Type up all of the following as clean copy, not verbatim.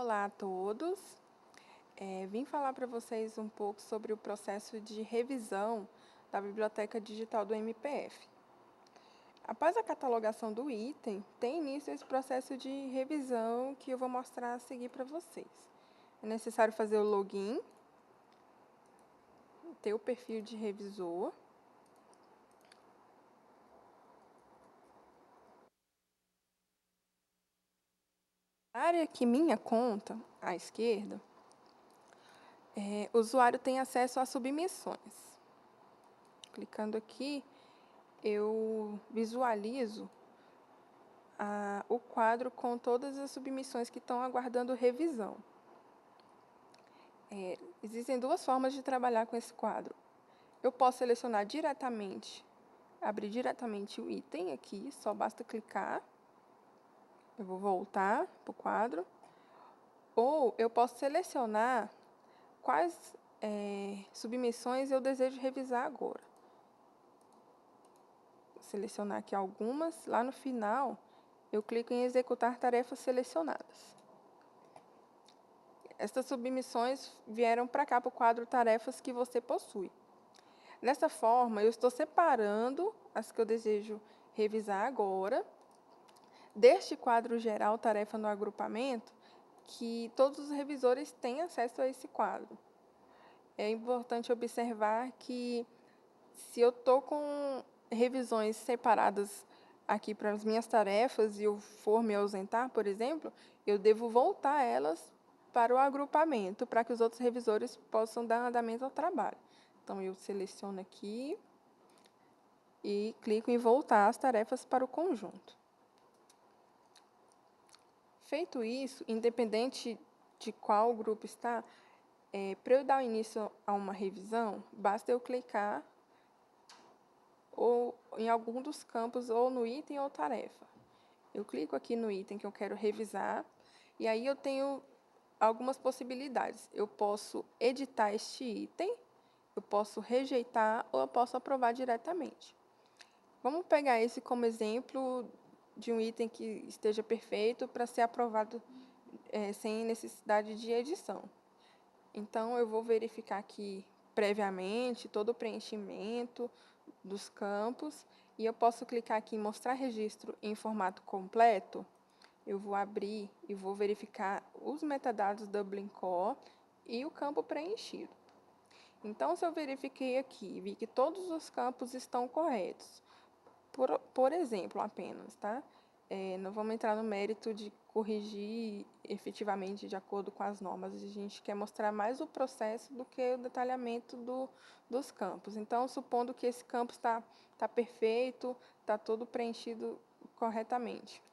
Olá a todos. Vim falar para vocês um pouco sobre o processo de revisão da Biblioteca Digital do MPF. Após a catalogação do item, tem início esse processo de revisão que eu vou mostrar a seguir para vocês. É necessário fazer o login, ter o perfil de revisor. Na área que minha conta, à esquerda, o usuário tem acesso às submissões. Clicando aqui, eu visualizo o quadro com todas as submissões que estão aguardando revisão. Existem duas formas de trabalhar com esse quadro. Eu posso selecionar diretamente, abrir diretamente o item aqui, só basta clicar. Eu vou voltar para o quadro. Ou eu posso selecionar quais submissões eu desejo revisar agora. Vou selecionar aqui algumas. Lá no final, eu clico em executar tarefas selecionadas. Estas submissões vieram para cá, para o quadro tarefas que você possui. Dessa forma, eu estou separando as que eu desejo revisar agora, deste quadro geral tarefa no agrupamento, que todos os revisores têm acesso a esse quadro. É importante observar que, se eu estou com revisões separadas aqui para as minhas tarefas e eu for me ausentar, por exemplo, eu devo voltar elas para o agrupamento, para que os outros revisores possam dar andamento ao trabalho. Então, eu seleciono aqui e clico em voltar as tarefas para o conjunto. Feito isso, independente de qual grupo está, para eu dar início a uma revisão, basta eu clicar ou em algum dos campos, ou no item ou tarefa. Eu clico aqui no item que eu quero revisar, e aí eu tenho algumas possibilidades. Eu posso editar este item, eu posso rejeitar ou eu posso aprovar diretamente. Vamos pegar esse como exemplo de um item que esteja perfeito para ser aprovado sem necessidade de edição. Então, eu vou verificar aqui previamente todo o preenchimento dos campos e eu posso clicar aqui em mostrar registro em formato completo. Eu vou abrir e vou verificar os metadados Dublin Core e o campo preenchido. Então, se eu verifiquei aqui e vi que todos os campos estão corretos, por exemplo, apenas, tá? Não vamos entrar no mérito de corrigir efetivamente de acordo com as normas. A gente quer mostrar mais o processo do que o detalhamento dos campos. Então, supondo que esse campo está perfeito, está todo preenchido corretamente.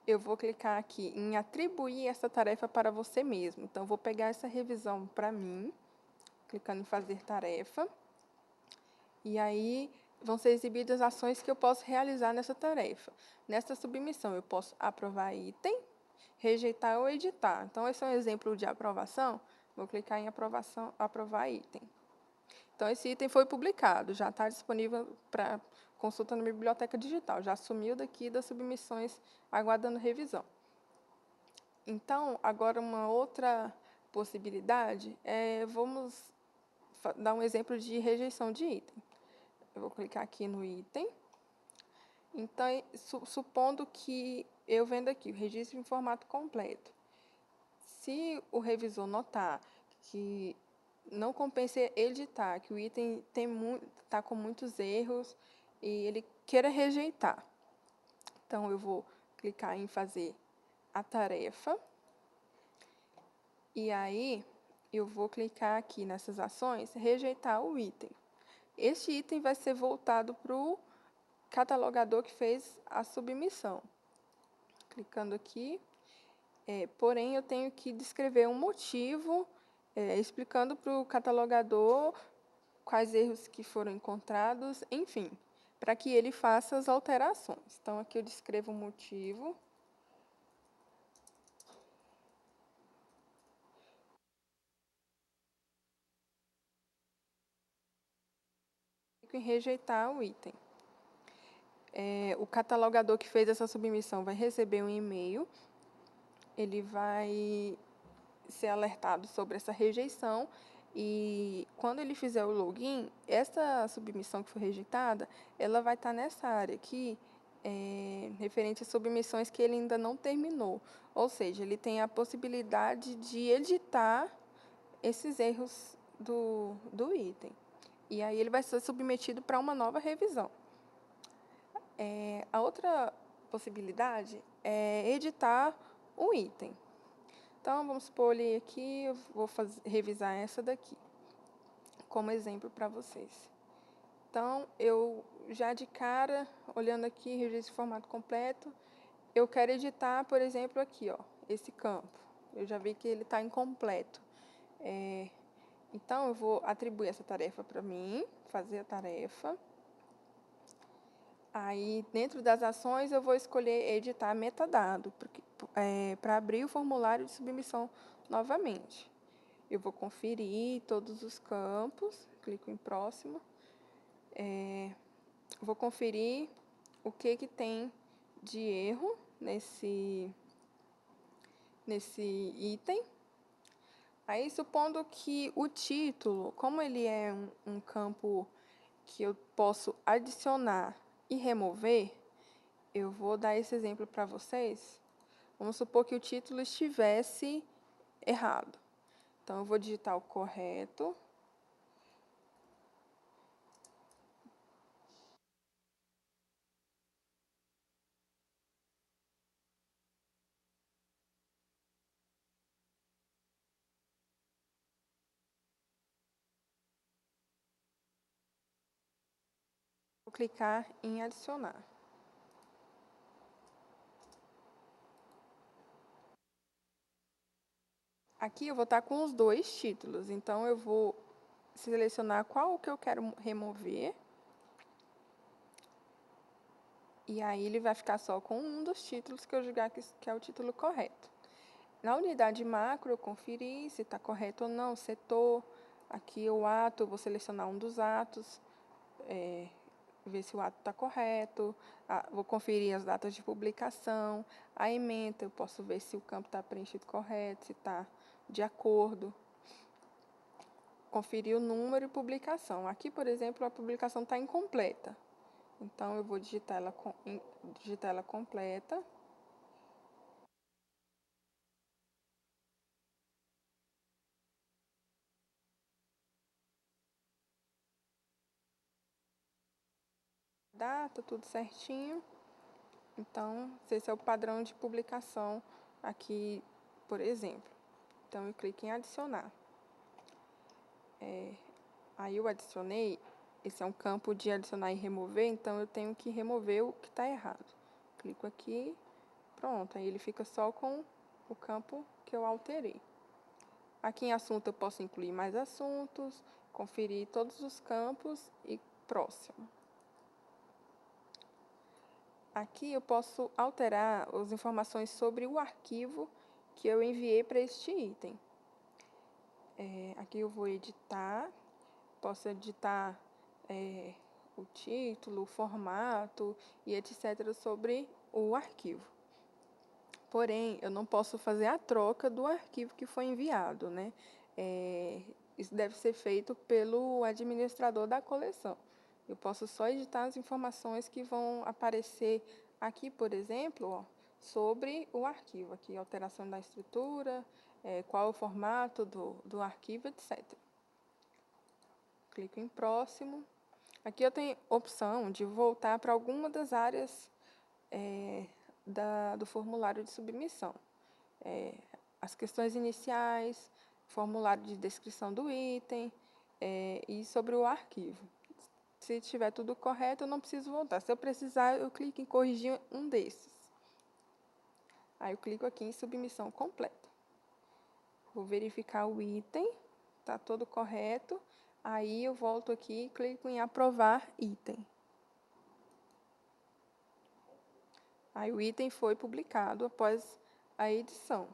Eu vou clicar aqui em atribuir essa tarefa para você mesmo. Então, vou pegar essa revisão para mim, clicando em fazer tarefa. E aí, vão ser exibidas ações que eu posso realizar nessa tarefa. Nesta submissão, eu posso aprovar item, rejeitar ou editar. Então, esse é um exemplo de aprovação. Vou clicar em aprovar item. Então, esse item foi publicado, já está disponível para consulta na biblioteca digital. Já sumiu daqui das submissões, aguardando revisão. Então, agora uma outra possibilidade vamos dar um exemplo de rejeição de item. Eu vou clicar aqui no item. Então, supondo que eu vendo aqui o registro em formato completo. Se o revisor notar que não compensa editar, que o item está com muitos erros e ele queira rejeitar. Então, eu vou clicar em fazer a tarefa. E aí, eu vou clicar aqui nessas ações, rejeitar o item. Este item vai ser voltado para o catalogador que fez a submissão. Clicando aqui. Porém, eu tenho que descrever um motivo, explicando para o catalogador quais erros que foram encontrados, enfim, para que ele faça as alterações. Então, aqui eu descrevo o motivo. Clico em rejeitar o item. O catalogador que fez essa submissão vai receber um e-mail ele vai ser alertado sobre essa rejeição e quando ele fizer o login, essa submissão que foi rejeitada, ela vai estar nessa área aqui, referente às submissões que ele ainda não terminou. Ou seja, ele tem a possibilidade de editar esses erros do item. E aí ele vai ser submetido para uma nova revisão. A outra possibilidade é editar o item. Então, vamos supor ali aqui, eu vou revisar essa daqui, como exemplo para vocês. Então, eu já de cara, olhando aqui, registro de formato completo, eu quero editar, por exemplo, aqui, ó, esse campo. Eu já vi que ele está incompleto. Então, eu vou atribuir essa tarefa para mim, fazer a tarefa. Aí, dentro das ações, eu vou escolher editar metadado, para abrir o formulário de submissão novamente. Eu vou conferir todos os campos, clico em próximo. Vou conferir o que tem de erro nesse item. Aí, supondo que o título, como ele é um campo que eu posso adicionar e remover, eu vou dar esse exemplo para vocês. Vamos supor que o título estivesse errado. Então, eu vou digitar o correto. Vou clicar em adicionar. Aqui eu vou estar com os dois títulos, então eu vou selecionar qual que eu quero remover. E aí ele vai ficar só com um dos títulos que eu julgar que é o título correto. Na unidade macro, eu conferi se está correto ou não, setor. Aqui o ato, eu vou selecionar um dos atos, ver se o ato está correto. Vou conferir as datas de publicação. A ementa, eu posso ver se o campo está preenchido correto, se está de acordo. Conferir o número e publicação. Aqui, por exemplo, a publicação está incompleta. Então, eu vou digitar ela completa. Data, tudo certinho. Então, esse é o padrão de publicação aqui, por exemplo. Então, eu clico em adicionar. Aí eu adicionei, esse é um campo de adicionar e remover, então eu tenho que remover o que está errado. Clico aqui, pronto, aí ele fica só com o campo que eu alterei. Aqui em assunto eu posso incluir mais assuntos, conferir todos os campos e próximo. Aqui eu posso alterar as informações sobre o arquivo que eu enviei para este item. Aqui eu vou editar, posso editar o título, o formato e etc. sobre o arquivo. Porém, eu não posso fazer a troca do arquivo que foi enviado, né? Isso deve ser feito pelo administrador da coleção. Eu posso só editar as informações que vão aparecer aqui, por exemplo, ó, sobre o arquivo. Aqui, alteração da estrutura, qual é o formato do arquivo, etc. Clico em próximo. Aqui eu tenho opção de voltar para alguma das áreas do formulário de submissão. As questões iniciais, formulário de descrição do item e sobre o arquivo. Se estiver tudo correto, eu não preciso voltar. Se eu precisar, eu clico em corrigir um desses. Aí eu clico aqui em submissão completa. Vou verificar o item, está todo correto. Aí eu volto aqui e clico em aprovar item. Aí o item foi publicado após a edição.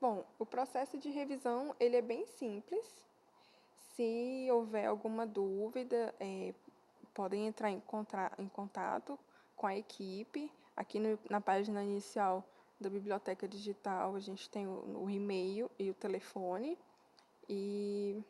Bom, o processo de revisão ele é bem simples. Se houver alguma dúvida, podem entrar em contato com a equipe. Aqui na página inicial da biblioteca digital, a gente tem o e-mail e o telefone. E